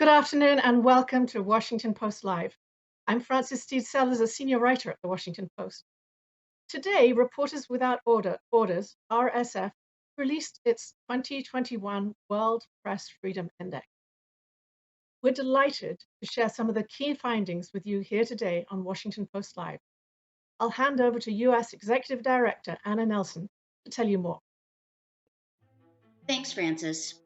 Good afternoon and welcome to Washington Post Live. I'm Frances Steed Sellers, a senior writer at the Washington Post. Today, Reporters Without Borders, RSF, released its 2021 World Press Freedom Index. We're delighted to share some of the key findings with you here today on Washington Post Live. I'll hand over to U.S. Executive Director Anna Nelson to tell you more. Thanks, Francis.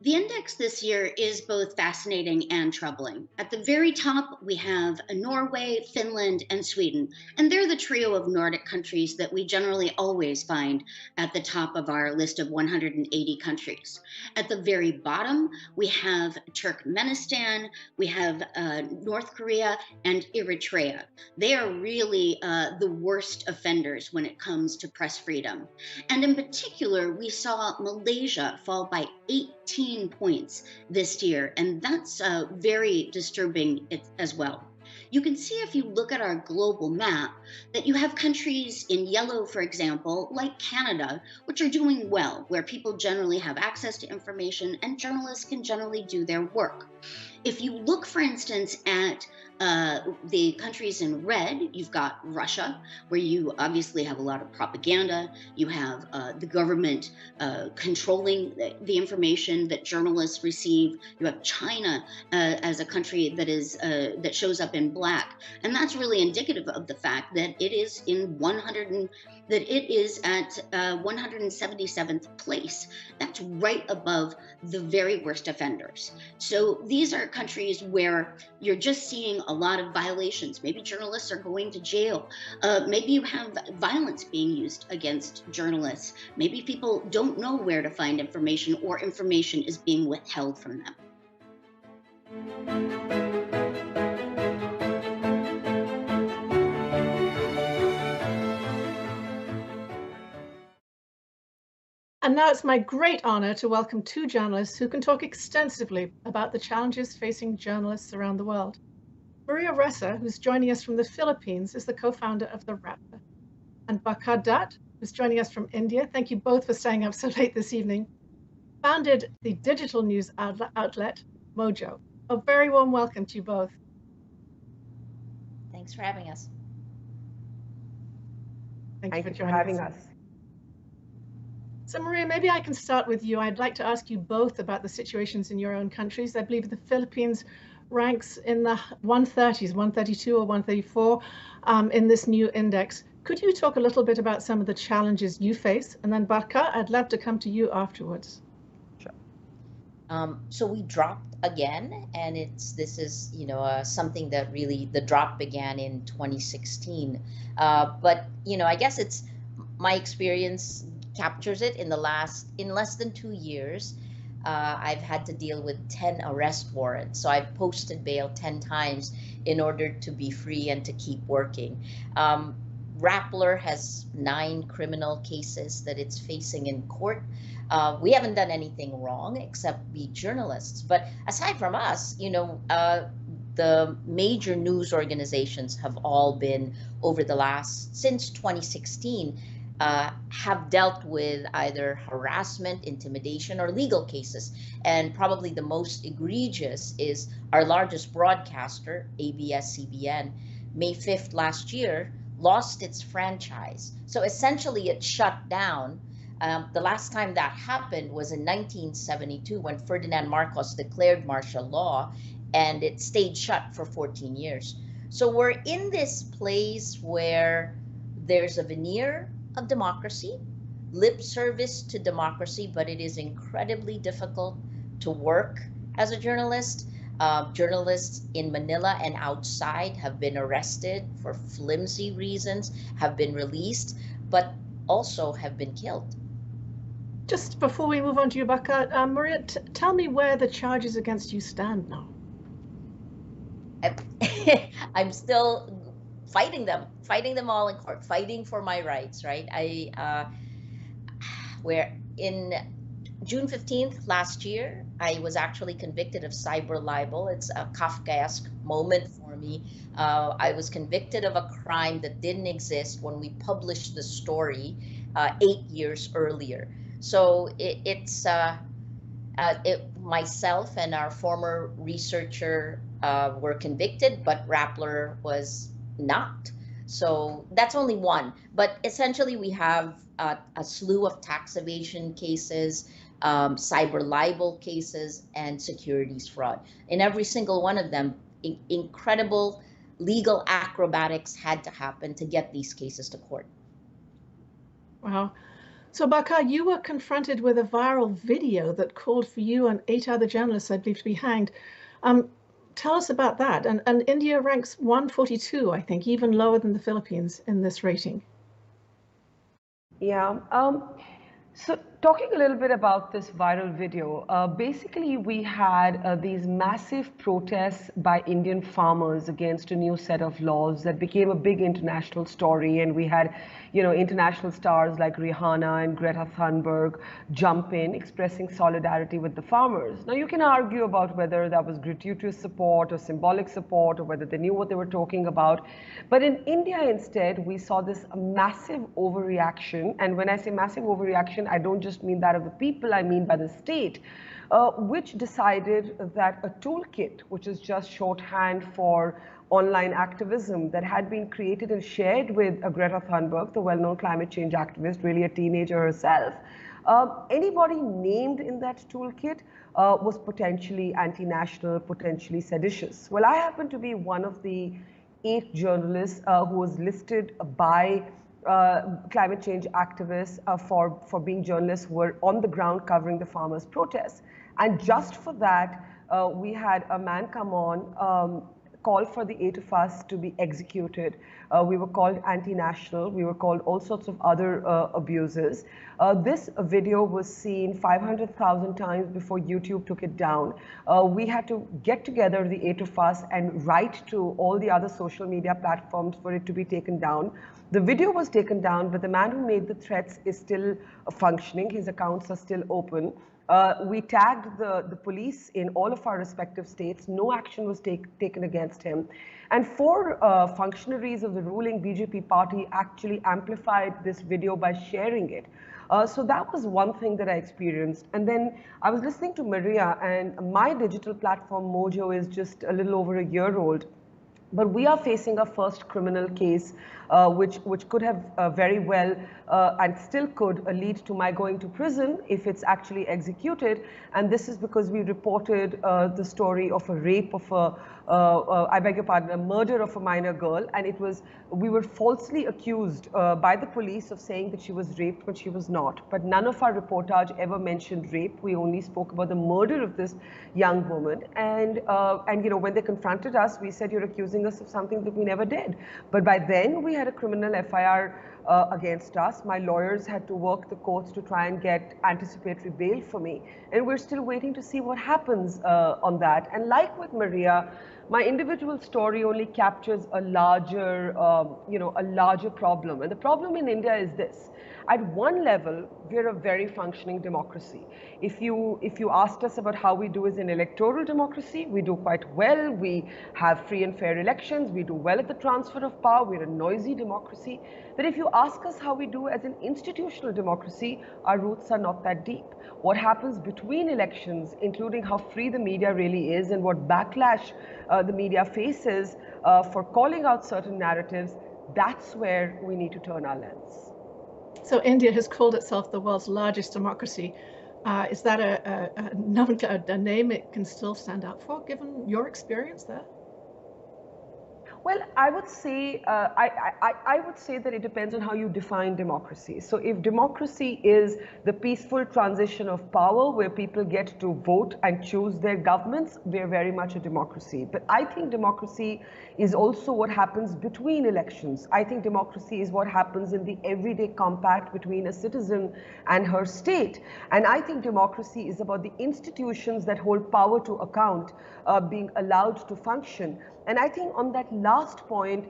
The index this year is both fascinating and troubling. At the very top, we have Norway, Finland, and Sweden, and they're the trio of Nordic countries that we generally always find at the top of our list of 180 countries. At the very bottom, we have Turkmenistan, we have North Korea, and Eritrea. They are really the worst offenders when it comes to press freedom. And in particular, we saw Malaysia fall by 18 points this year, and that's very disturbing as well. You can see if you look at our global map that you have countries in yellow, for example, like Canada, which are doing well, where people generally have access to information and journalists can generally do their work. If you look, for instance, at the countries in red, you've got Russia, where you obviously have a lot of propaganda. You have the government controlling the information that journalists receive. You have China as a country that shows up in black, and that's really indicative of the fact that it is at 177th place. That's right above the very worst offenders. So these are countries where you're just seeing a lot of violations. Maybe journalists are going to jail. Maybe you have violence being used against journalists. Maybe people don't know where to find information, or information is being withheld from them. And now it's my great honor to welcome two journalists who can talk extensively about the challenges facing journalists around the world. Maria Ressa, who's joining us from the Philippines, is the co-founder of the Rapper. And Barkha Dutt, who's joining us from India. Thank you both for staying up so late this evening. Founded the digital news outlet, Mojo. A very warm welcome to you both. Thanks for having us. Thank you for having us. So Maria, maybe I can start with you. I'd like to ask you both about the situations in your own countries. I believe the Philippines ranks in the 130s, 132 or 134 in this new index. Could you talk a little bit about some of the challenges you face? And then Barkha, I'd love to come to you afterwards. Sure. So we dropped again, and this is something that really, the drop began in 2016. But I guess it's my experience captures it in less than 2 years. I've had to deal with 10 arrest warrants. So I've posted bail 10 times in order to be free and to keep working. Rappler has 9 criminal cases that it's facing in court. We haven't done anything wrong except be journalists. But aside from us, the major news organizations have all been since 2016, have dealt with either harassment, intimidation, or legal cases. And probably the most egregious is our largest broadcaster, ABS-CBN, May 5th last year, lost its franchise. So essentially it shut down. The last time that happened was in 1972 when Ferdinand Marcos declared martial law, and it stayed shut for 14 years. So we're in this place where there's a veneer of democracy, lip service to democracy, but it is incredibly difficult to work as a journalist. Journalists in Manila and outside have been arrested for flimsy reasons, have been released, but also have been killed. Just before we move on to you, Barkha, Maria, tell me where the charges against you stand now. I'm still fighting them all in court, fighting for my rights, right? Where in June 15th last year, I was actually convicted of cyber libel. It's a Kafkaesque moment for me. I was convicted of a crime that didn't exist when we published the story 8 years earlier. So myself and our former researcher were convicted, but Rappler was not. So that's only one. But essentially, we have a slew of tax evasion cases, cyber libel cases, and securities fraud. In every single one of them, incredible legal acrobatics had to happen to get these cases to court. Wow. So, Barkha, you were confronted with a viral video that called for you and 8 other journalists, I believe, to be hanged. Tell us about that. And India ranks 142, I think, even lower than the Philippines in this rating. Yeah. So talking a little bit about this viral video, basically we had these massive protests by Indian farmers against a new set of laws that became a big international story, and we had, international stars like Rihanna and Greta Thunberg jump in, expressing solidarity with the farmers. Now you can argue about whether that was gratuitous support or symbolic support, or whether they knew what they were talking about. But in India instead, we saw this massive overreaction, and when I say massive overreaction, I don't just mean that of the people, I mean by the state, which decided that a toolkit, which is just shorthand for online activism that had been created and shared with Greta Thunberg, the well-known climate change activist, really a teenager herself, anybody named in that toolkit was potentially anti-national, potentially seditious. Well, I happen to be one of the 8 journalists who was listed by climate change activists for being journalists who were on the ground covering the farmers' protests. And just for that, we had a man come on, call for the 8 of us to be executed. We were called anti-national. We were called all sorts of other abuses. This video was seen 500,000 times before YouTube took it down. We had to get together, the 8 of us, and write to all the other social media platforms for it to be taken down. The video was taken down, but the man who made the threats is still functioning. His accounts are still open. We tagged the police in all of our respective states. No action was taken against him. And 4 functionaries of the ruling BJP party actually amplified this video by sharing it. So that was one thing that I experienced. And then I was listening to Maria, and my digital platform Mojo is just a little over a year old. But we are facing a first criminal case, which could have very well and still could lead to my going to prison if it's actually executed. And this is because we reported the story of a rape of I beg your pardon, a murder of a minor girl. And we were falsely accused by the police of saying that she was raped when she was not. But none of our reportage ever mentioned rape. We only spoke about the murder of this young woman. And when they confronted us, we said, you're accusing us of something that we never did. But by then we had a criminal FIR against us. My lawyers had to work the courts to try and get anticipatory bail for me. And we're still waiting to see what happens on that. And like with Maria, my individual story only captures a larger problem. And the problem in India is this. At one level, we're a very functioning democracy. If you asked us about how we do as an electoral democracy, we do quite well. We have free and fair elections. We do well at the transfer of power. We're a noisy democracy. But if you ask us how we do as an institutional democracy, our roots are not that deep. What happens between elections, including how free the media really is and what backlash the media faces for calling out certain narratives, that's where we need to turn our lens. So India has called itself the world's largest democracy. Is that a name it can still stand up for, given your experience there? Well, I would say I would say that it depends on how you define democracy. So if democracy is the peaceful transition of power where people get to vote and choose their governments, we're very much a democracy. But I think democracy is also what happens between elections. I think democracy is what happens in the everyday compact between a citizen and her state. And I think democracy is about the institutions that hold power to account being allowed to function. And I think on that last point,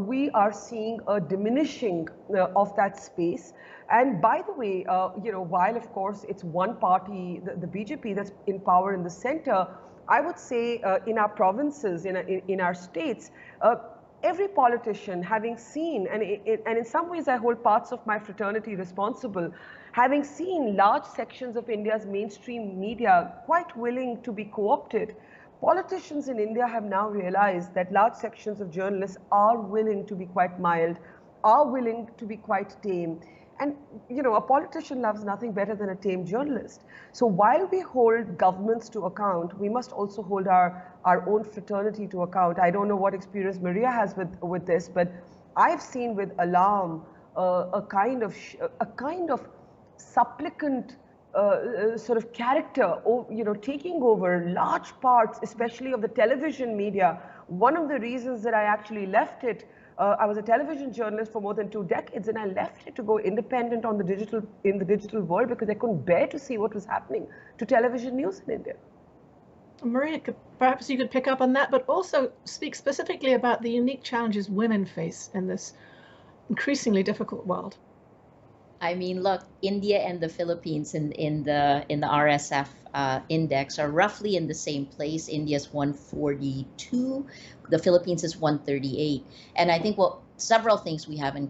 we are seeing a diminishing of that space. And by the way, while of course it's one party, the BJP, that's in power in the center, I would say in our provinces, in our states, every politician having seen, and in some ways I hold parts of my fraternity responsible, having seen large sections of India's mainstream media quite willing to be co-opted, politicians in India have now realized that large sections of journalists are willing to be quite mild, are willing to be quite tame. And a politician loves nothing better than a tame journalist. So while we hold governments to account, we must also hold our own fraternity to account. I don't know what experience Maria has with this, but I've seen with alarm a kind of supplicant sort of character, taking over large parts, especially of the television media. One of the reasons that I actually left it, I was a television journalist for more than 2 decades, and I left it to go independent in the digital world because I couldn't bear to see what was happening to television news in India. Maria, perhaps you could pick up on that, but also speak specifically about the unique challenges women face in this increasingly difficult world. I mean, look, India and the Philippines in the RSF index are roughly in the same place. India's 142, the Philippines is 138, and I think several things we have in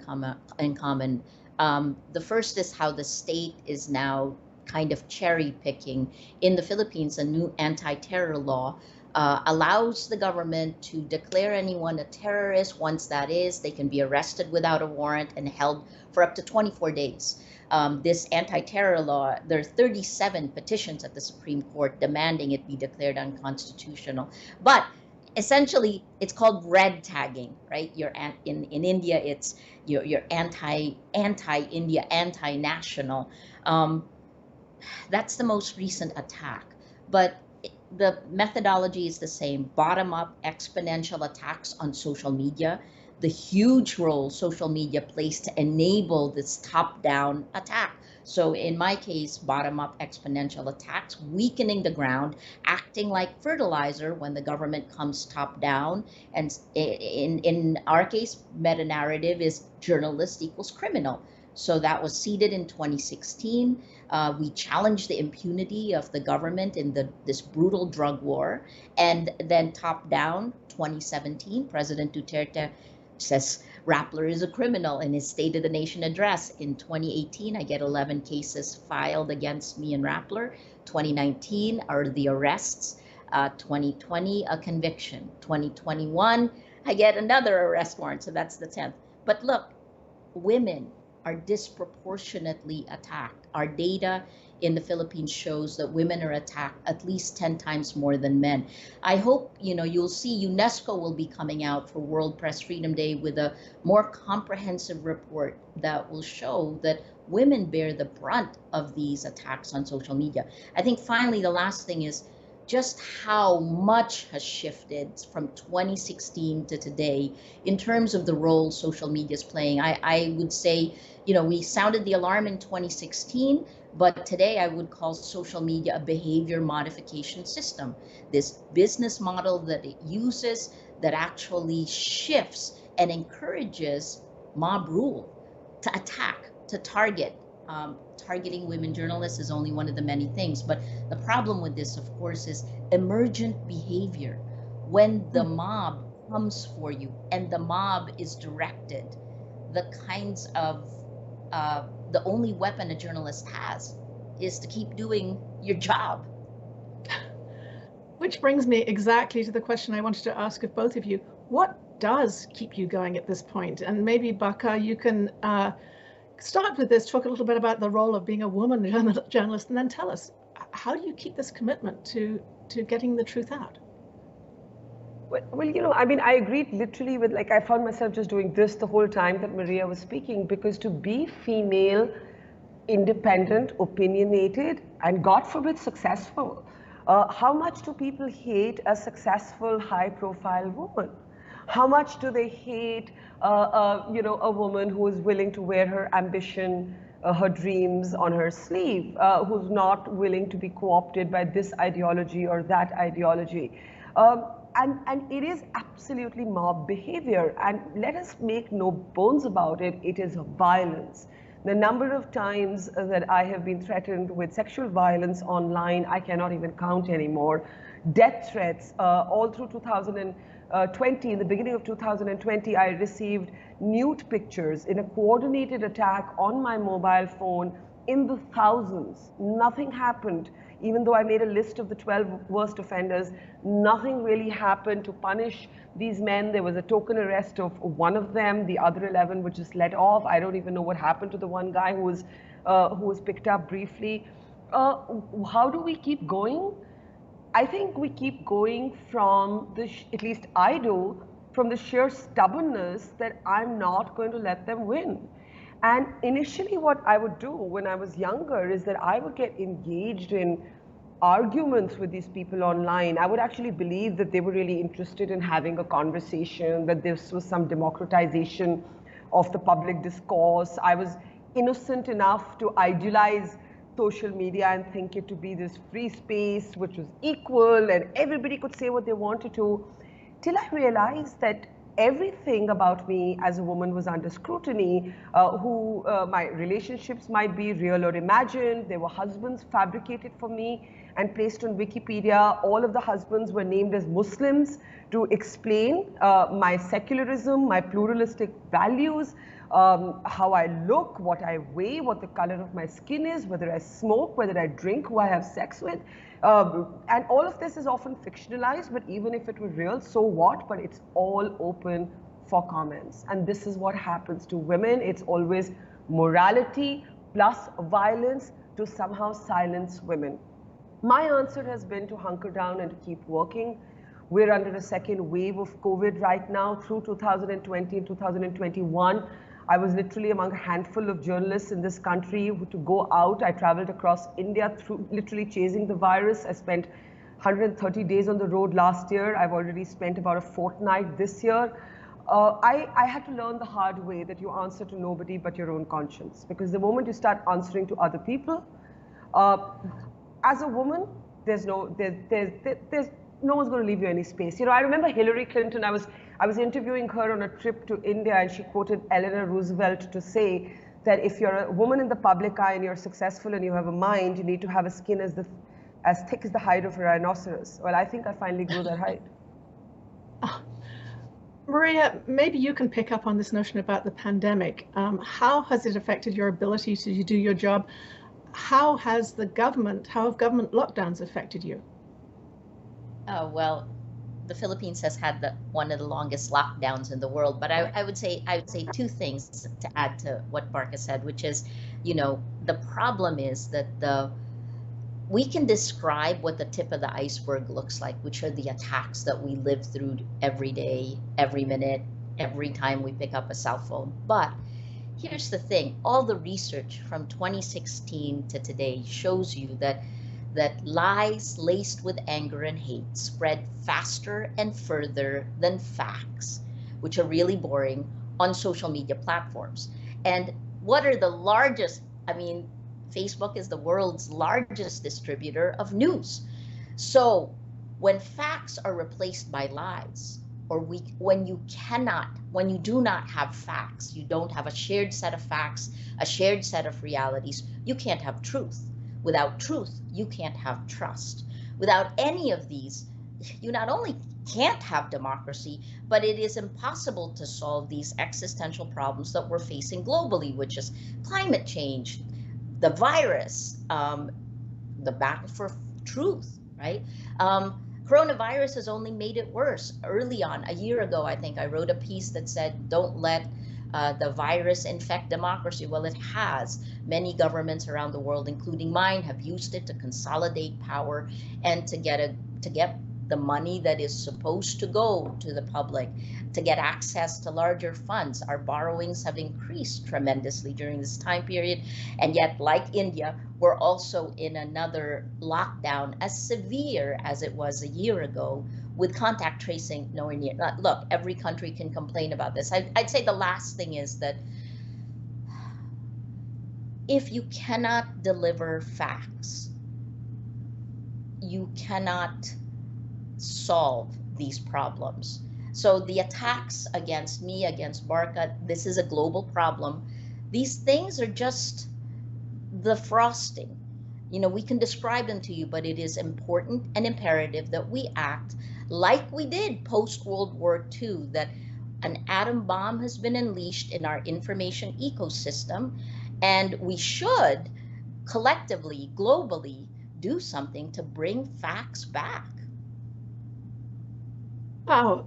common. The first is how the state is now kind of cherry picking. In the Philippines, a new anti-terror law allows the government to declare anyone a terrorist. Once that is, they can be arrested without a warrant and held for up to 24 days. This anti-terror law, there are 37 petitions at the Supreme Court demanding it be declared unconstitutional. But essentially, it's called red tagging, right? In India, it's you're anti-India, anti-national. That's the most recent attack. But the methodology is the same. Bottom-up exponential attacks on social media, the huge role social media plays to enable this top-down attack. So in my case, bottom-up exponential attacks, weakening the ground, acting like fertilizer when the government comes top-down. And in our case, meta-narrative is journalist equals criminal. So that was seeded in 2016. We challenged the impunity of the government in this brutal drug war. And then top down, 2017, President Duterte says Rappler is a criminal in his State of the Nation address. In 2018, I get 11 cases filed against me and Rappler. 2019 are the arrests. 2020, a conviction. 2021, I get another arrest warrant. So that's the 10th. But look, women are disproportionately attacked. Our data in the Philippines shows that women are attacked at least 10 times more than men. I hope you'll see UNESCO will be coming out for World Press Freedom Day with a more comprehensive report that will show that women bear the brunt of these attacks on social media. I think finally the last thing is just how much has shifted from 2016 to today in terms of the role social media is playing. I would say, we sounded the alarm in 2016, but today I would call social media a behavior modification system. This business model that it uses that actually shifts and encourages mob rule to attack, to target. Targeting women journalists is only one of the many things, but the problem with this, of course, is emergent behavior. When the mob comes for you and the mob is directed, the kinds of the only weapon a journalist has is to keep doing your job. Which brings me exactly to the question I wanted to ask of both of you. What does keep you going at this point? And maybe, Barkha, you can start with this, talk a little bit about the role of being a woman journalist, and then tell us, how do you keep this commitment to getting the truth out? Well, I mean, I agreed literally with, I found myself just doing this the whole time that Maria was speaking, because to be female, independent, opinionated, and God forbid, successful, how much do people hate a successful, high-profile woman? How much do they hate, a woman who is willing to wear her ambition, her dreams on her sleeve, who's not willing to be co-opted by this ideology or that ideology? And it is absolutely mob behavior. And let us make no bones about it, it is violence. The number of times that I have been threatened with sexual violence online, I cannot even count anymore. Death threats, all through 2020, in the beginning of 2020, I received nude pictures in a coordinated attack on my mobile phone in the thousands. Nothing happened. Even though I made a list of the 12 worst offenders, nothing really happened to punish these men. There was a token arrest of one of them. The other 11 were just let off. I don't even know what happened to the one guy who was picked up briefly. How do we keep going? I think we keep going from at least I do, from the sheer stubbornness that I'm not going to let them win. And initially what I would do when I was younger is that I would get engaged in arguments with these people online. I would actually believe that they were really interested in having a conversation, that this was some democratization of the public discourse. I was innocent enough to idealize social media and think it to be this free space which was equal and everybody could say what they wanted to, till I realized that everything about me as a woman was under scrutiny, my relationships might be real or imagined. There were husbands fabricated for me and placed on Wikipedia. All of the husbands were named as Muslims to explain my secularism, my pluralistic values, how I look, what I weigh, what the color of my skin is, whether I smoke, whether I drink, who I have sex with. And all of this is often fictionalized, but even if it were real, so what? But it's all open for comments. And this is what happens to women. It's always morality plus violence to somehow silence women. My answer has been to hunker down and to keep working. We're under a second wave of COVID right now. Through 2020 and 2021, I was literally among a handful of journalists in this country to go out. I traveled across India through literally chasing the virus. I spent 130 days on the road last year. I've already spent about a fortnight this year. I had to learn the hard way that you answer to nobody but your own conscience. Because the moment you start answering to other people, as a woman, there's no one's going to leave you any space. You know, I remember Hillary Clinton. I was interviewing her on a trip to India, and she quoted Eleanor Roosevelt to say that if you're a woman in the public eye and you're successful and you have a mind, you need to have a skin as thick as the hide of a rhinoceros. Well, I think I finally grew that height. Maria, maybe you can pick up on this notion about the pandemic. How has it affected your ability to do your job? How have government lockdowns affected you? Oh, well, the Philippines has had one of the longest lockdowns in the world, but I would say two things to add to what Barkha said, which is, you know, the problem is that we can describe what the tip of the iceberg looks like, which are the attacks that we live through every day, every minute, every time we pick up a cell phone. But here's the thing, all the research from 2016 to today shows you that lies laced with anger and hate spread faster and further than facts, which are really boring, on social media platforms. And what are the largest, I mean, Facebook is the world's largest distributor of news. So when facts are replaced by lies, or when you do not have facts, you don't have a shared set of facts, a shared set of realities, you can't have truth. Without truth, you can't have trust. Without any of these, you not only can't have democracy, but it is impossible to solve these existential problems that we're facing globally, which is climate change, the virus, the battle for truth, right? Coronavirus has only made it worse. Early on, a year ago, I think I wrote a piece that said, don't let the virus infect democracy. Well, it has. Many governments around the world, including mine, have used it to consolidate power and to get the money that is supposed to go to the public, to get access to larger funds. Our borrowings have increased tremendously during this time period. And yet, like India, we're also in another lockdown as severe as it was a year ago, with contact tracing nowhere near. Look, every country can complain about this. I'd say the last thing is that if you cannot deliver facts, you cannot solve these problems. So the attacks against me, against Barkha, this is a global problem. These things are just the frosting. You know, we can describe them to you, but it is important and imperative that we act like we did post-World War II, that an atom bomb has been unleashed in our information ecosystem, and we should collectively, globally, do something to bring facts back. Wow.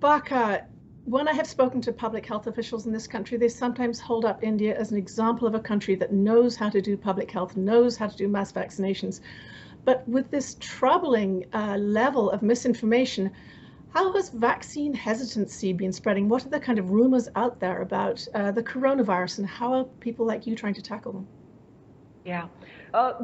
Barkha, when I have spoken to public health officials in this country, they sometimes hold up India as an example of a country that knows how to do public health, knows how to do mass vaccinations. But with this troubling level of misinformation, how has vaccine hesitancy been spreading? What are the kind of rumors out there about the coronavirus, and how are people like you trying to tackle them? Yeah,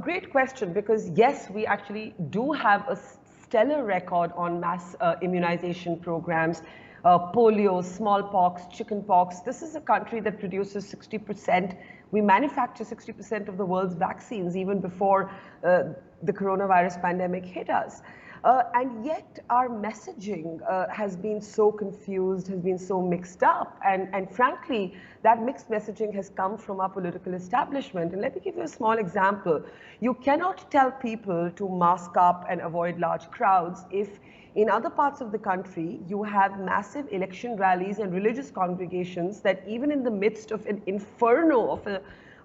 great question, because yes, we actually do have a stellar record on mass immunization programs, polio, smallpox, chickenpox. This is a country that produces 60%. We manufacture 60% of the world's vaccines even before the coronavirus pandemic hit us. And yet our messaging has been so confused, has been so mixed up. And frankly, that mixed messaging has come from our political establishment. And let me give you a small example. You cannot tell people to mask up and avoid large crowds if in other parts of the country you have massive election rallies and religious congregations that even in the midst of an inferno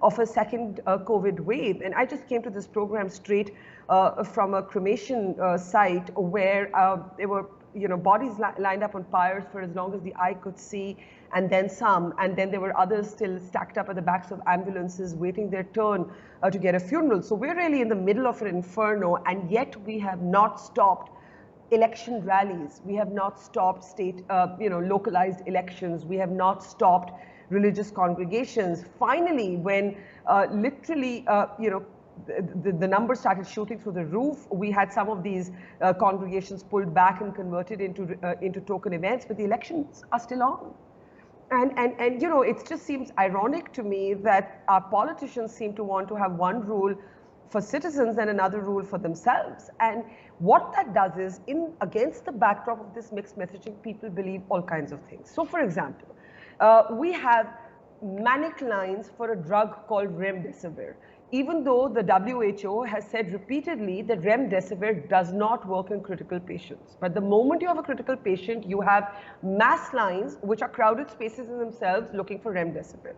of a second COVID wave. And I just came to this program straight from a cremation site where there were bodies lined up on pyres for as long as the eye could see, and then some, and then there were others still stacked up at the backs of ambulances waiting their turn to get a funeral. So we're really in the middle of an inferno, and yet we have not stopped election rallies. We have not stopped state, localized elections. We have not stopped religious congregations. Finally, when literally, the numbers started shooting through the roof, we had some of these congregations pulled back and converted into token events, but the elections are still on. And it just seems ironic to me that our politicians seem to want to have one rule for citizens and another rule for themselves. And what that does is, against the backdrop of this mixed messaging, people believe all kinds of things. So for example, we have manic lines for a drug called remdesivir, even though the WHO has said repeatedly that remdesivir does not work in critical patients. But the moment you have a critical patient, you have mass lines, which are crowded spaces in themselves, looking for remdesivir.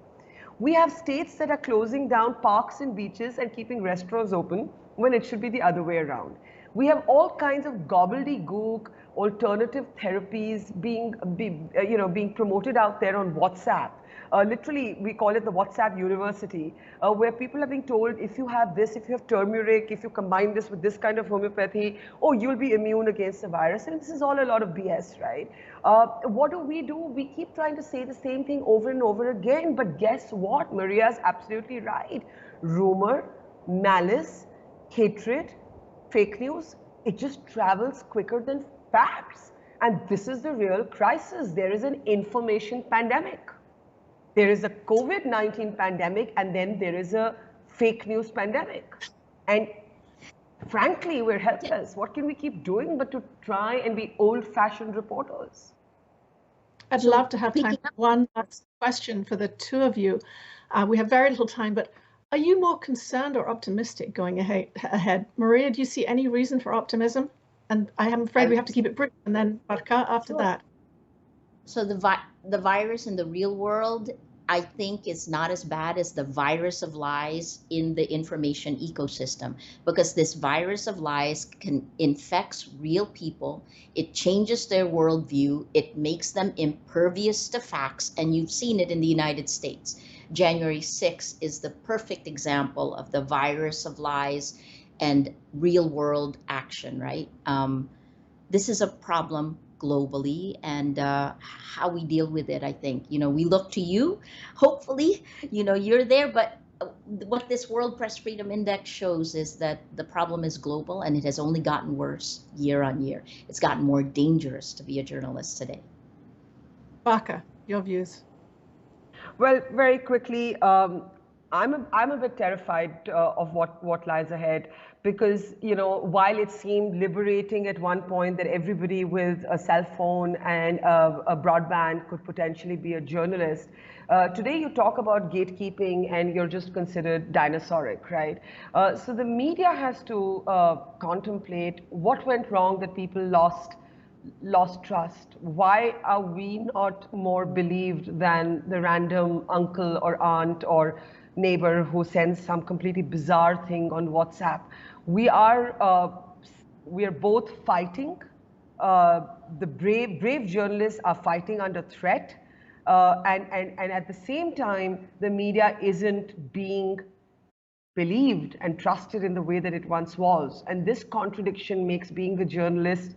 We have states that are closing down parks and beaches and keeping restaurants open when it should be the other way around. We have all kinds of gobbledygook alternative therapies being promoted out there on WhatsApp. Literally, we call it the WhatsApp University, where people are being told, if you have this, if you have turmeric, if you combine this with this kind of homeopathy, oh, you'll be immune against the virus. And this is all a lot of BS, right? What do? We keep trying to say the same thing over and over again, but guess what? Maria's absolutely right. Rumor, malice, hatred, fake news, it just travels quicker than facts. And this is the real crisis. There is an information pandemic. There is a COVID-19 pandemic, and then there is a fake news pandemic. And frankly, we're helpless. What can we keep doing but to try and be old-fashioned reporters? I'd love to have time for one last question for the two of you. We have very little time, but are you more concerned or optimistic going ahead? Maria, do you see any reason for optimism? And I am afraid we have to keep it brief, and then Barkha after that. So the virus in the real world, I think, is not as bad as the virus of lies in the information ecosystem, because this virus of lies infects real people. It changes their worldview. It makes them impervious to facts. And you've seen it in the United States. January 6th is the perfect example of the virus of lies and real world action, right? This is a problem globally, and how we deal with it, I think. We look to you. Hopefully, you're there, but what this World Press Freedom Index shows is that the problem is global, and it has only gotten worse year on year. It's gotten more dangerous to be a journalist today. Barkha, your views? Well, very quickly, I'm a bit terrified of what lies ahead, because while it seemed liberating at one point that everybody with a cell phone and a broadband could potentially be a journalist, today you talk about gatekeeping and you're just considered dinosauric, right? So the media has to contemplate what went wrong that people lost trust. Why are we not more believed than the random uncle or aunt or neighbor who sends some completely bizarre thing on WhatsApp. We are both fighting. The brave journalists are fighting under threat, and at the same time, the media isn't being believed and trusted in the way that it once was. And this contradiction makes being a journalist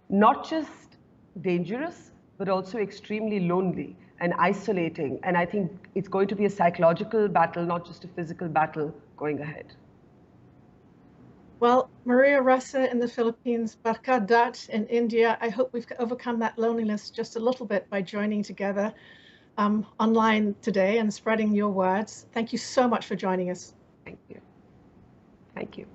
not just dangerous, but also extremely lonely and isolating. And I think it's going to be a psychological battle, not just a physical battle going ahead. Well, Maria Ressa in the Philippines, Barkha Dutt in India, I hope we've overcome that loneliness just a little bit by joining together online today and spreading your words. Thank you so much for joining us. Thank you. Thank you.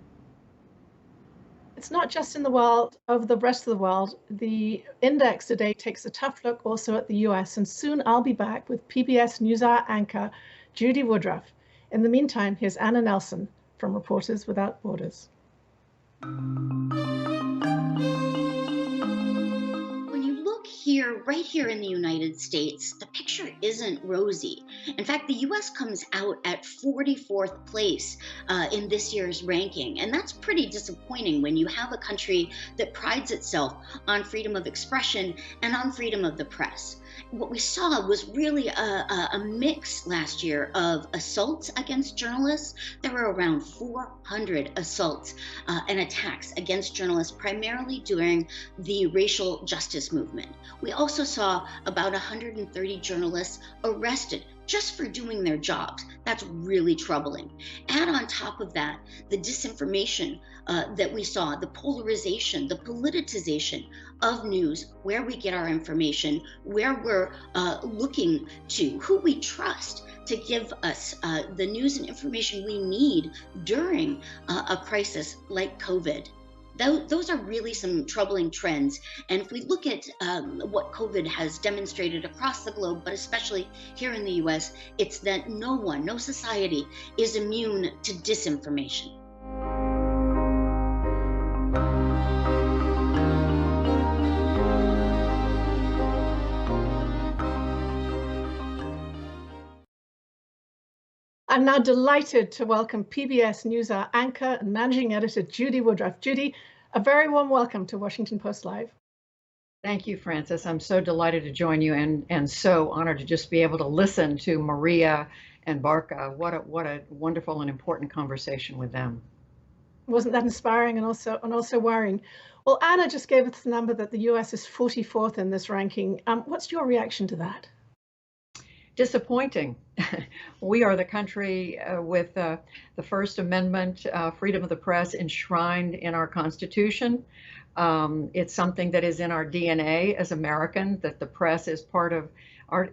It's not just in the world, of the rest of the world. The Index today takes a tough look also at the US, and soon I'll be back with PBS NewsHour anchor Judy Woodruff. In the meantime, here's Anna Nelson from Reporters Without Borders. When you look here, right here in the United States, the picture isn't rosy. In fact, the US comes out at 44th place in this year's ranking. And that's pretty disappointing when you have a country that prides itself on freedom of expression and on freedom of the press. What we saw was really a mix last year of assaults against journalists. There were around 400 assaults and attacks against journalists, primarily during the racial justice movement. We also saw about 130 journalists arrested just for doing their jobs. That's really troubling. Add on top of that the disinformation that we saw, the polarization, the politicization of news, where we get our information, where we're looking to, who we trust to give us the news and information we need during a crisis like COVID. Those are really some troubling trends. And if we look at what COVID has demonstrated across the globe, but especially here in the US, it's that no society is immune to disinformation. I'm now delighted to welcome PBS NewsHour anchor and managing editor Judy Woodruff. Judy, a very warm welcome to Washington Post Live. Thank you, Frances. I'm so delighted to join you and so honored to just be able to listen to Maria and Barkha. What a wonderful and important conversation with them. Wasn't that inspiring and also worrying? Well, Anna just gave us the number that the US is 44th in this ranking. What's your reaction to that? Disappointing. We are the country with the First Amendment, freedom of the press enshrined in our Constitution. It's something that is in our DNA as Americans, that the press is part of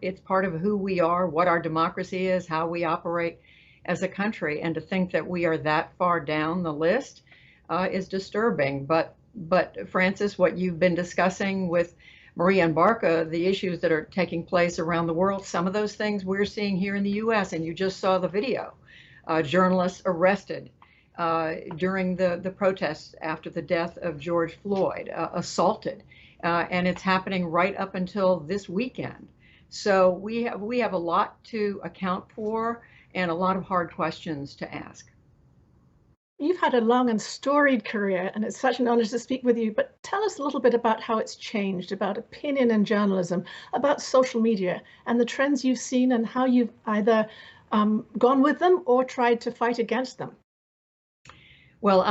it's part of who we are, what our democracy is, how we operate as a country. And to think that we are that far down the list is disturbing. But Frances, what you've been discussing with Maria and Barkha, the issues that are taking place around the world, some of those things we're seeing here in the US, and you just saw the video. Journalists arrested during the protests after the death of George Floyd, assaulted, and it's happening right up until this weekend. So we have a lot to account for and a lot of hard questions to ask. You've had a long and storied career, and it's such an honor to speak with you, but tell us a little bit about how it's changed, about opinion and journalism, about social media, and the trends you've seen and how you've either gone with them or tried to fight against them. Well,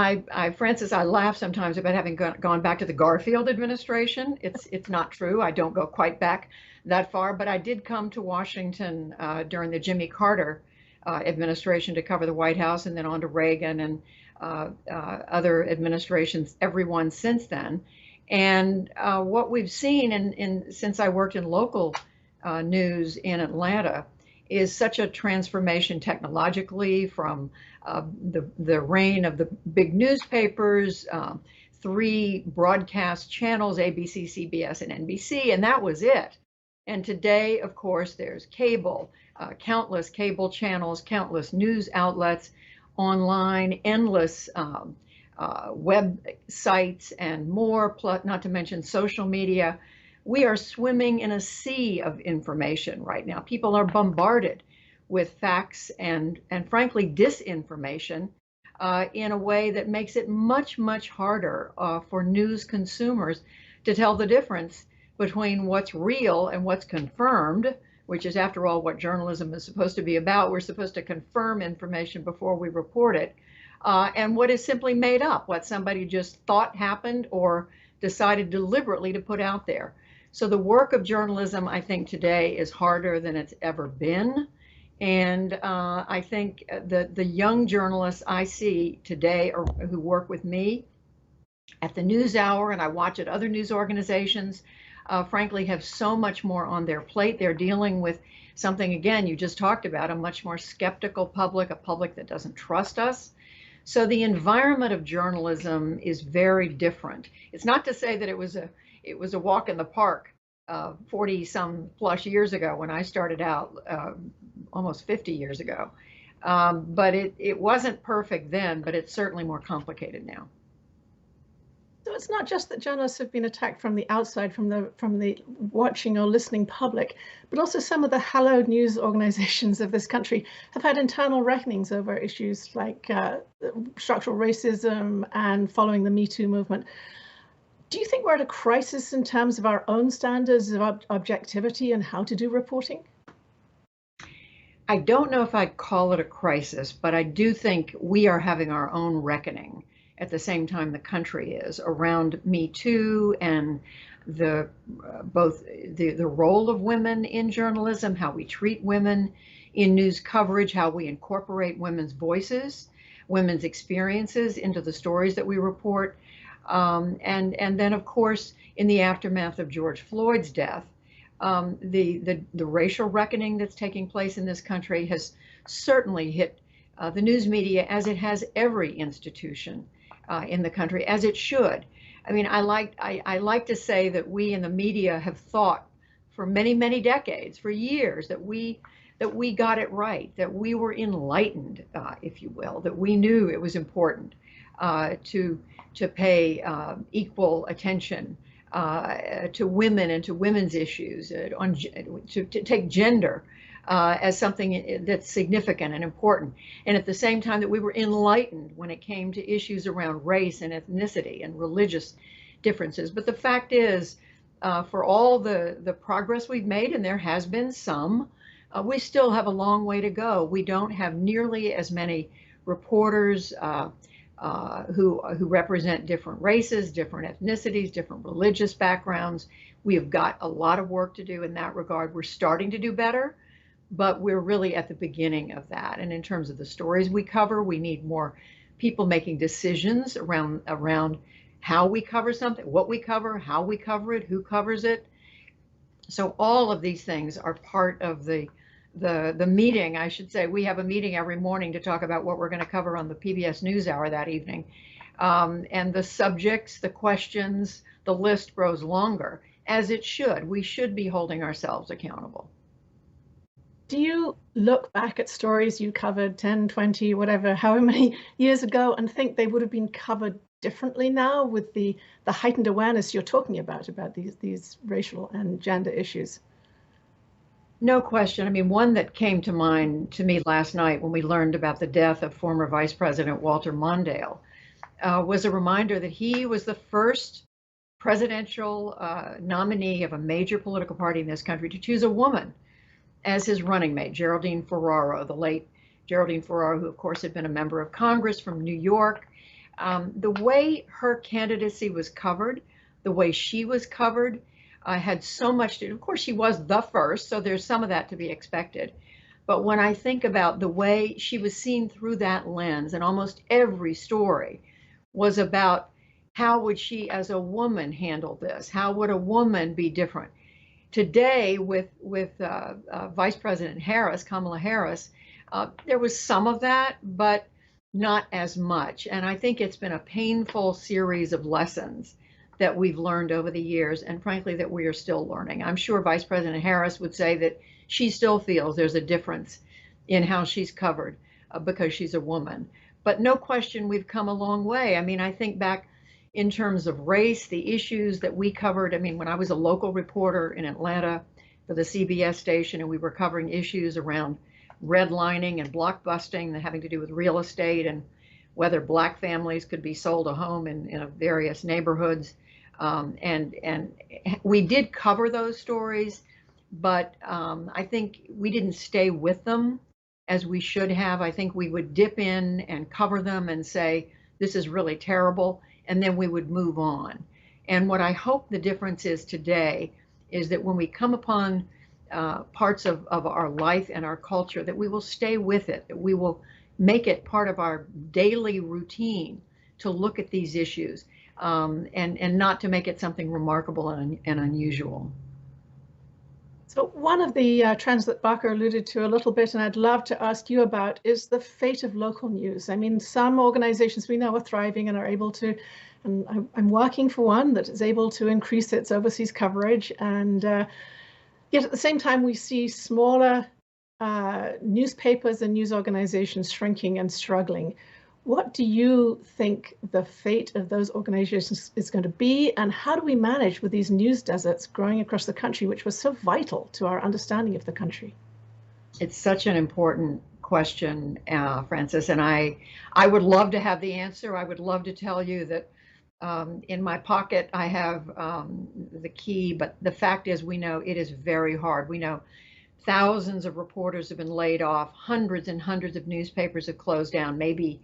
Frances, I laugh sometimes about having gone back to the Garfield administration. It's not true. I don't go quite back that far, but I did come to Washington during the Jimmy Carter administration to cover the White House, and then on to Reagan and other administrations, everyone since then. And what we've seen since I worked in local news in Atlanta is such a transformation technologically from the reign of the big newspapers, 3 broadcast channels, ABC, CBS, and NBC, and that was it. And today, of course, there's cable, countless cable channels, countless news outlets, online, endless websites and more, not to mention social media. We are swimming in a sea of information right now. People are bombarded with facts and frankly disinformation in a way that makes it much, much harder for news consumers to tell the difference between what's real and what's confirmed, which is, after all, what journalism is supposed to be about. We're supposed to confirm information before we report it, and what is simply made up, what somebody just thought happened or decided deliberately to put out there. So the work of journalism, I think, today is harder than it's ever been. And I think the young journalists I see today, or who work with me at the NewsHour, and I watch at other news organizations, frankly, have so much more on their plate. They're dealing with something, again, you just talked about, a much more skeptical public, a public that doesn't trust us. So the environment of journalism is very different. It's not to say that it was a walk in the park 40 some plus years ago when I started out, almost 50 years ago. But it wasn't perfect then, but it's certainly more complicated now. So it's not just that journalists have been attacked from the outside, from the watching or listening public, but also some of the hallowed news organizations of this country have had internal reckonings over issues like structural racism and following the Me Too movement. Do you think we're at a crisis in terms of our own standards of objectivity and how to do reporting? I don't know if I'd call it a crisis, but I do think we are having our own reckoning at the same time the country is, around Me Too and both the role of women in journalism, how we treat women in news coverage, how we incorporate women's voices, women's experiences into the stories that we report. And then, of course, in the aftermath of George Floyd's death, the racial reckoning that's taking place in this country has certainly hit the news media, as it has every institution in the country, as it should. I mean, I like to say that we in the media have thought for many, many decades, for years, that we got it right, that we were enlightened, if you will, that we knew it was important to pay equal attention to women and to women's issues, to take gender as something that's significant and important. And at the same time that we were enlightened when it came to issues around race and ethnicity and religious differences. But the fact is, for all the progress we've made, and there has been some, we still have a long way to go. We don't have nearly as many reporters who represent different races, different ethnicities, different religious backgrounds. We have got a lot of work to do in that regard. We're starting to do better, but we're really at the beginning of that. And in terms of the stories we cover, we need more people making decisions around how we cover something, what we cover, how we cover it, who covers it. So all of these things are part of the meeting. I should say we have a meeting every morning to talk about what we're going to cover on the PBS NewsHour that evening. And the subjects, the questions, the list grows longer, as it should. We should be holding ourselves accountable. Do you look back at stories you covered 10, 20, whatever, however many years ago, and think they would have been covered differently now with the heightened awareness you're talking about these racial and gender issues? No question. I mean, one that came to mind to me last night when we learned about the death of former Vice President Walter Mondale was a reminder that he was the first presidential nominee of a major political party in this country to choose a woman as his running mate, Geraldine Ferraro, the late Geraldine Ferraro, who of course had been a member of Congress from New York. The way her candidacy was covered, the way she was covered, had so much to do. Of course, she was the first, so there's some of that to be expected. But when I think about the way she was seen through that lens, and almost every story was about how would she as a woman handle this? How would a woman be different? Today, with Vice President Harris, Kamala Harris, there was some of that, but not as much. And I think it's been a painful series of lessons that we've learned over the years, and frankly, that we are still learning. I'm sure Vice President Harris would say that she still feels there's a difference in how she's covered because she's a woman. But no question, we've come a long way. I mean, I think back in terms of race, the issues that we covered. I mean, when I was a local reporter in Atlanta for the CBS station, and we were covering issues around redlining and blockbusting, having to do with real estate and whether Black families could be sold a home in various neighborhoods. And we did cover those stories, but I think we didn't stay with them as we should have. I think we would dip in and cover them and say, this is really terrible, and then we would move on. And what I hope the difference is today is that when we come upon parts of our life and our culture, that we will stay with it, that we will make it part of our daily routine to look at these issues, and not to make it something remarkable and unusual. So one of the trends that Barkha alluded to a little bit, and I'd love to ask you about, is the fate of local news. I mean, some organizations we know are thriving and are able to, and I'm working for one that is able to increase its overseas coverage, and yet at the same time we see smaller newspapers and news organizations shrinking and struggling. What do you think the fate of those organizations is going to be, and how do we manage with these news deserts growing across the country, which was so vital to our understanding of the country? It's such an important question, Frances, and I would love to have the answer. I would love to tell you that in my pocket I have the key, but the fact is we know it is very hard. We know thousands of reporters have been laid off, hundreds and hundreds of newspapers have closed down, maybe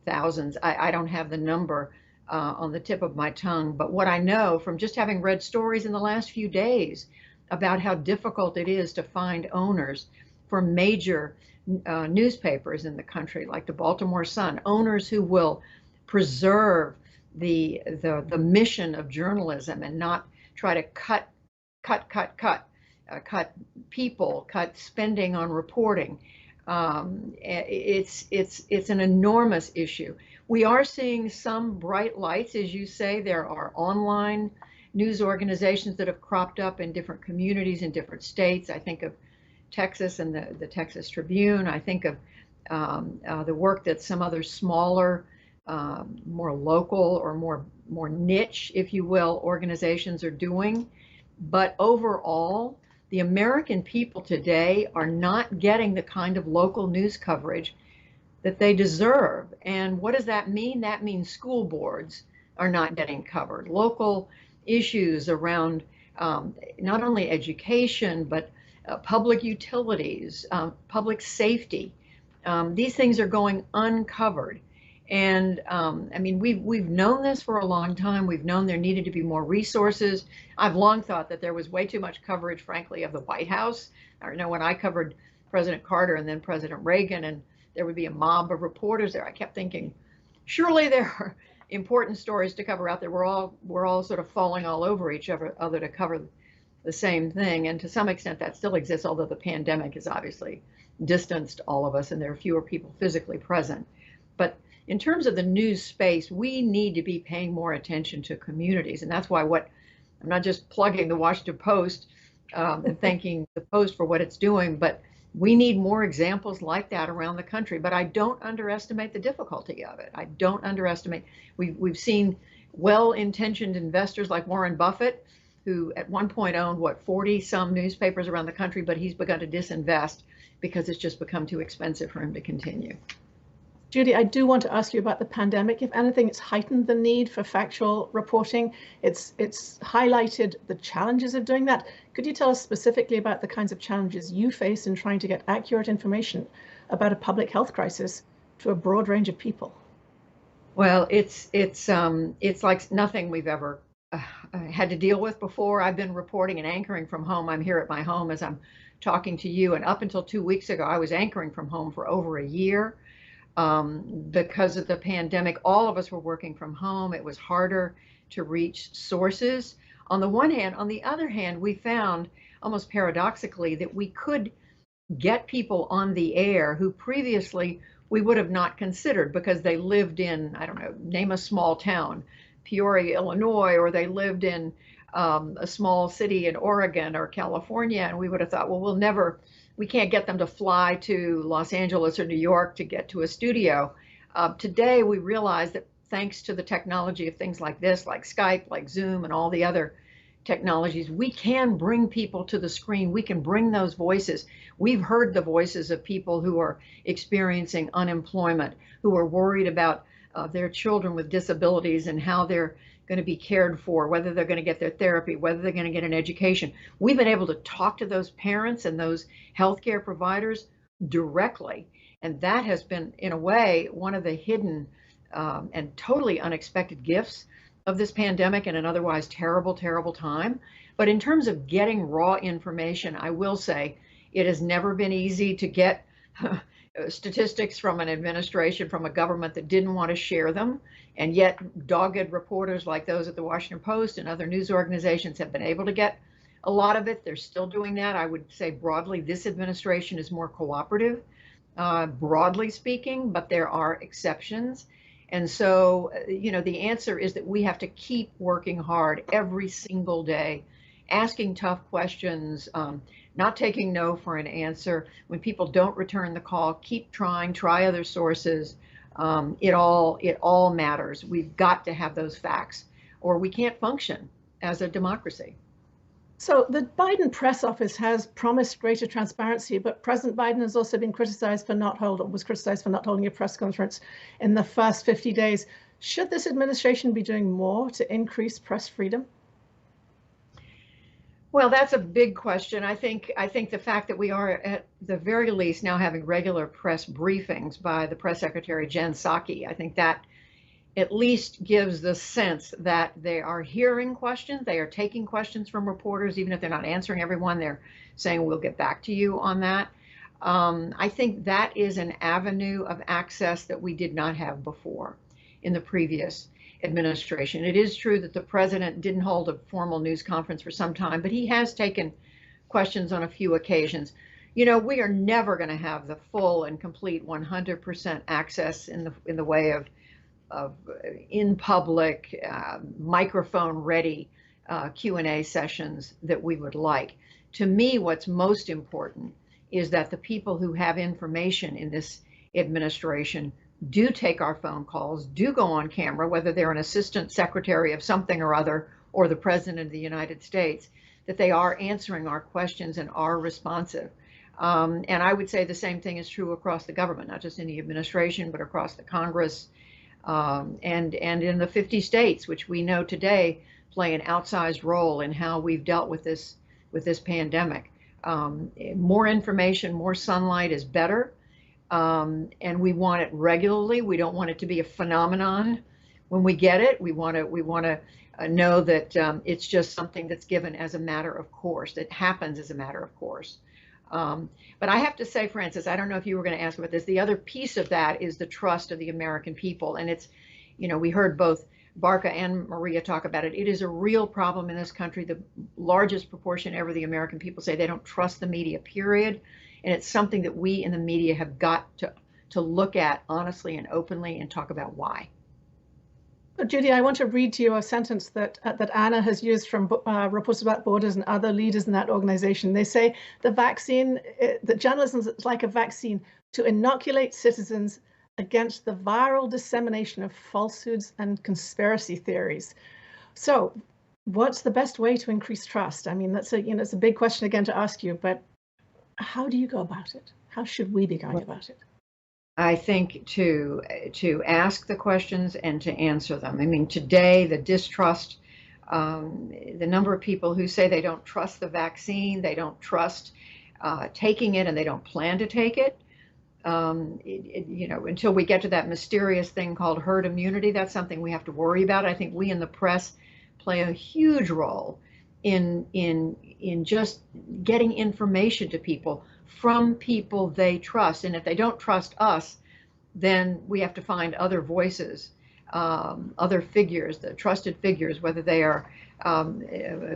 thousands. I don't have the number on the tip of my tongue, but what I know from just having read stories in the last few days about how difficult it is to find owners for major newspapers in the country, like the Baltimore Sun, owners who will preserve the mission of journalism and not try to cut people, cut spending on reporting. It's an enormous issue. We are seeing some bright lights, as you say. There are online news organizations that have cropped up in different communities in different states. I think of Texas and the Texas Tribune. I think of the work that some other smaller, more local or more niche, if you will, organizations are doing. But overall, the American people today are not getting the kind of local news coverage that they deserve. And what does that mean? That means school boards are not getting covered. Local issues around not only education, but public utilities, public safety. These things are going uncovered. And I mean, we've known this for a long time. We've known there needed to be more resources. I've long thought that there was way too much coverage, frankly, of the White House. I know when I covered President Carter and then President Reagan, and there would be a mob of reporters there, I kept thinking, surely there are important stories to cover out there. We're all sort of falling all over each other to cover the same thing. And to some extent that still exists, although the pandemic has obviously distanced all of us and there are fewer people physically present. But in terms of the news space, we need to be paying more attention to communities. And that's why I'm not just plugging the Washington Post and thanking the Post for what it's doing, but we need more examples like that around the country. But I don't underestimate the difficulty of it. I don't underestimate. We've seen well-intentioned investors like Warren Buffett, who at one point owned, 40 some newspapers around the country, but he's begun to disinvest because it's just become too expensive for him to continue. Judy, I do want to ask you about the pandemic. If anything, it's heightened the need for factual reporting. It's highlighted the challenges of doing that. Could you tell us specifically about the kinds of challenges you face in trying to get accurate information about a public health crisis to a broad range of people? Well, it's like nothing we've ever had to deal with before. I've been reporting and anchoring from home. I'm here at my home as I'm talking to you. And up until 2 weeks ago, I was anchoring from home for over a year. Because of the pandemic, all of us were working from home. It was harder to reach sources on the one hand. On the other hand, we found almost paradoxically that we could get people on the air who previously we would have not considered because they lived in, I don't know, name a small town, Peoria, Illinois, or they lived in a small city in Oregon or California. And we would have thought, well, we can't get them to fly to Los Angeles or New York to get to a studio. Today, we realize that thanks to the technology of things like this, like Skype, like Zoom, and all the other technologies, we can bring people to the screen. We can bring those voices. We've heard the voices of people who are experiencing unemployment, who are worried about their children with disabilities and how they're going to be cared for, whether they're going to get their therapy, whether they're going to get an education. We've been able to talk to those parents and those healthcare providers directly. And that has been, in a way, one of the hidden and totally unexpected gifts of this pandemic in an otherwise terrible, terrible time. But in terms of getting raw information, I will say it has never been easy to get statistics from an administration, from a government that didn't want to share them. And yet dogged reporters like those at the Washington Post and other news organizations have been able to get a lot of it. They're still doing that. I would say broadly, this administration is more cooperative, broadly speaking, but there are exceptions. And so, the answer is that we have to keep working hard every single day, asking tough questions, not taking no for an answer. When people don't return the call, keep trying, try other sources. It all matters. We've got to have those facts, or we can't function as a democracy. So the Biden press office has promised greater transparency, but President Biden has also been criticized for was criticized for not holding a press conference in the first 50 days. Should this administration be doing more to increase press freedom? Well, that's a big question. I think the fact that we are at the very least now having regular press briefings by the press secretary, Jen Psaki, I think that at least gives the sense that they are hearing questions, they are taking questions from reporters, even if they're not answering everyone, they're saying, we'll get back to you on that. I think that is an avenue of access that we did not have before in the previous administration. It is true that the president didn't hold a formal news conference for some time, but he has taken questions on a few occasions. We are never going to have the full and complete 100% access in the way of in public, microphone ready Q&A sessions that we would like. To me, what's most important is that the people who have information in this administration do take our phone calls, do go on camera, whether they're an assistant secretary of something or other, or the president of the United States, that they are answering our questions and are responsive. And I would say the same thing is true across the government, not just in the administration, but across the Congress, and in the 50 states, which we know today play an outsized role in how we've dealt with this pandemic. More information, more sunlight is better, and we want it regularly. We don't want it to be a phenomenon when we get it. We want to know that it's just something that's given as a matter of course, that happens as a matter of course. But I have to say, Francis, I don't know if you were going to ask about this. The other piece of that is the trust of the American people. And it's, we heard both Barkha and Maria talk about it. It is a real problem in this country. The largest proportion ever, the American people say they don't trust the media, period. And it's something that we in the media have got to look at honestly and openly and talk about why. Judy, I want to read to you a sentence that Anna has used from Reporters Without Borders and other leaders in that organization. They say that journalism is like a vaccine to inoculate citizens against the viral dissemination of falsehoods and conspiracy theories. So what's the best way to increase trust? I mean, that's it's a big question again to ask you, but how do you go about it? How should we be going about it? I think to ask the questions and to answer them. I mean, today, the distrust, the number of people who say they don't trust the vaccine, they don't trust taking it, and they don't plan to take it. Until we get to that mysterious thing called herd immunity, that's something we have to worry about. I think we in the press play a huge role in just getting information to people from people they trust. And if they don't trust us, then we have to find other voices, other figures, the trusted figures, whether they are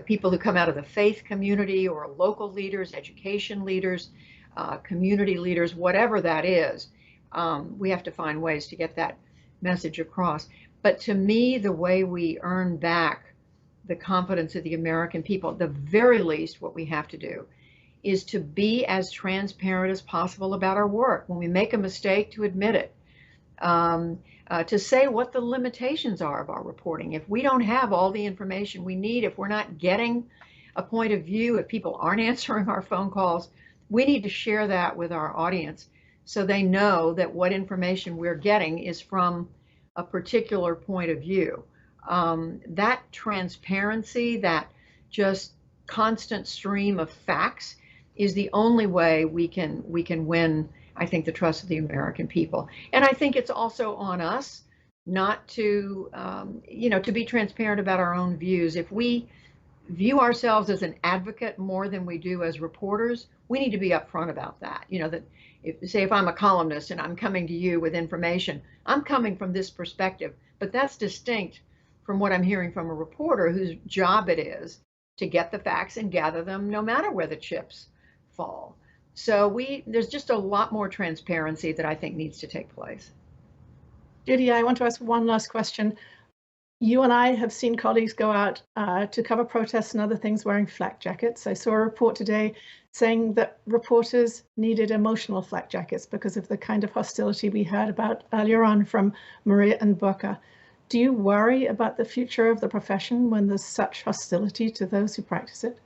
people who come out of the faith community or local leaders, education leaders, community leaders, whatever that is. We have to find ways to get that message across. But to me, the way we earn back the confidence of the American people, at the very least, what we have to do is to be as transparent as possible about our work. When we make a mistake, to admit it. to say what the limitations are of our reporting. If we don't have all the information we need, if we're not getting a point of view, if people aren't answering our phone calls, we need to share that with our audience so they know that what information we're getting is from a particular point of view. That transparency, that just constant stream of facts is the only way we can win, I think, the trust of the American people. And I think it's also on us not to, to be transparent about our own views. If we view ourselves as an advocate more than we do as reporters, we need to be upfront about that. That if I'm a columnist and I'm coming to you with information, I'm coming from this perspective, but that's distinct from what I'm hearing from a reporter whose job it is to get the facts and gather them no matter where the chips fall. So there's just a lot more transparency that I think needs to take place. Judy, I want to ask one last question. You and I have seen colleagues go out to cover protests and other things wearing flak jackets. I saw a report today saying that reporters needed emotional flak jackets because of the kind of hostility we heard about earlier on from Maria and Barkha. Do you worry about the future of the profession when there's such hostility to those who practice it?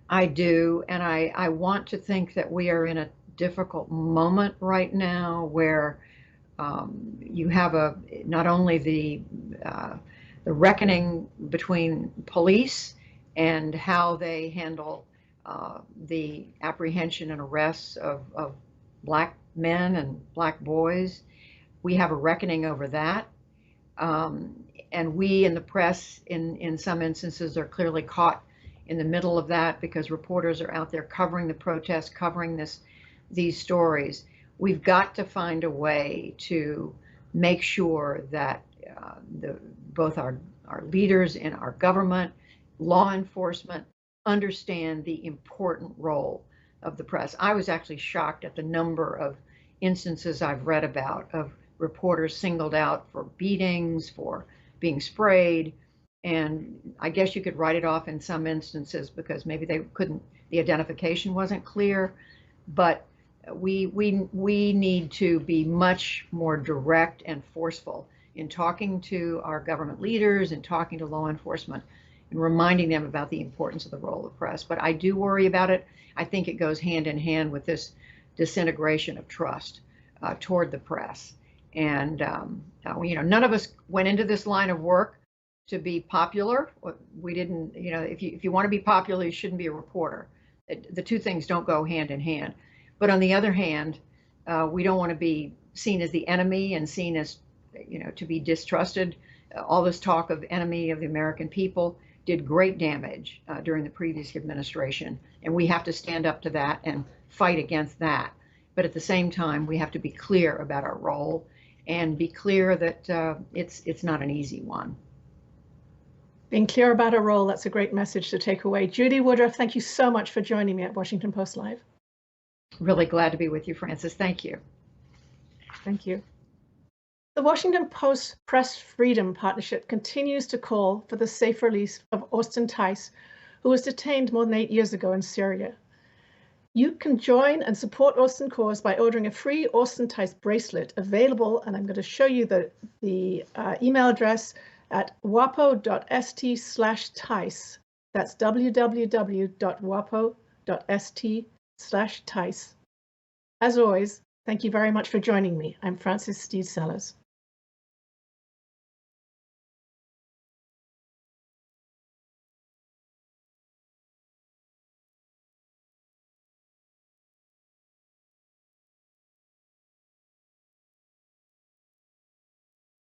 I do, and I want to think that we are in a difficult moment right now where you have not only the reckoning between police and how they handle the apprehension and arrests of Black men and Black boys. We have a reckoning over that. And we in the press, in some instances, are clearly caught in the middle of that because reporters are out there covering the protests, covering these stories. We've got to find a way to make sure that both our leaders in our government, law enforcement, understand the important role of the press. I was actually shocked at the number of instances I've read about of reporters singled out for beatings, for being sprayed. And I guess you could write it off in some instances because maybe the identification wasn't clear. But we need to be much more direct and forceful in talking to our government leaders and talking to law enforcement and reminding them about the importance of the role of press. But I do worry about it. I think it goes hand in hand with this disintegration of trust toward the press. And none of us went into this line of work to be popular. We didn't, if you want to be popular, you shouldn't be a reporter. The two things don't go hand in hand. But on the other hand, we don't want to be seen as the enemy and seen as, to be distrusted. All this talk of enemy of the American people did great damage during the previous administration. And we have to stand up to that and fight against that. But at the same time, we have to be clear about our role and be clear that it's not an easy one. Being clear about our role, that's a great message to take away. Judy Woodruff, thank you so much for joining me at Washington Post Live. Really glad to be with you, Frances. Thank you. Thank you. The Washington Post Press Freedom Partnership continues to call for the safe release of Austin Tice, who was detained more than 8 years ago in Syria. You can join and support Austin cause by ordering a free Austin Tice bracelet available, and I'm going to show you the email address at wapo.st/Tice. That's www.wapo.st/Tice. As always, thank you very much for joining me. I'm Frances Steed Sellers.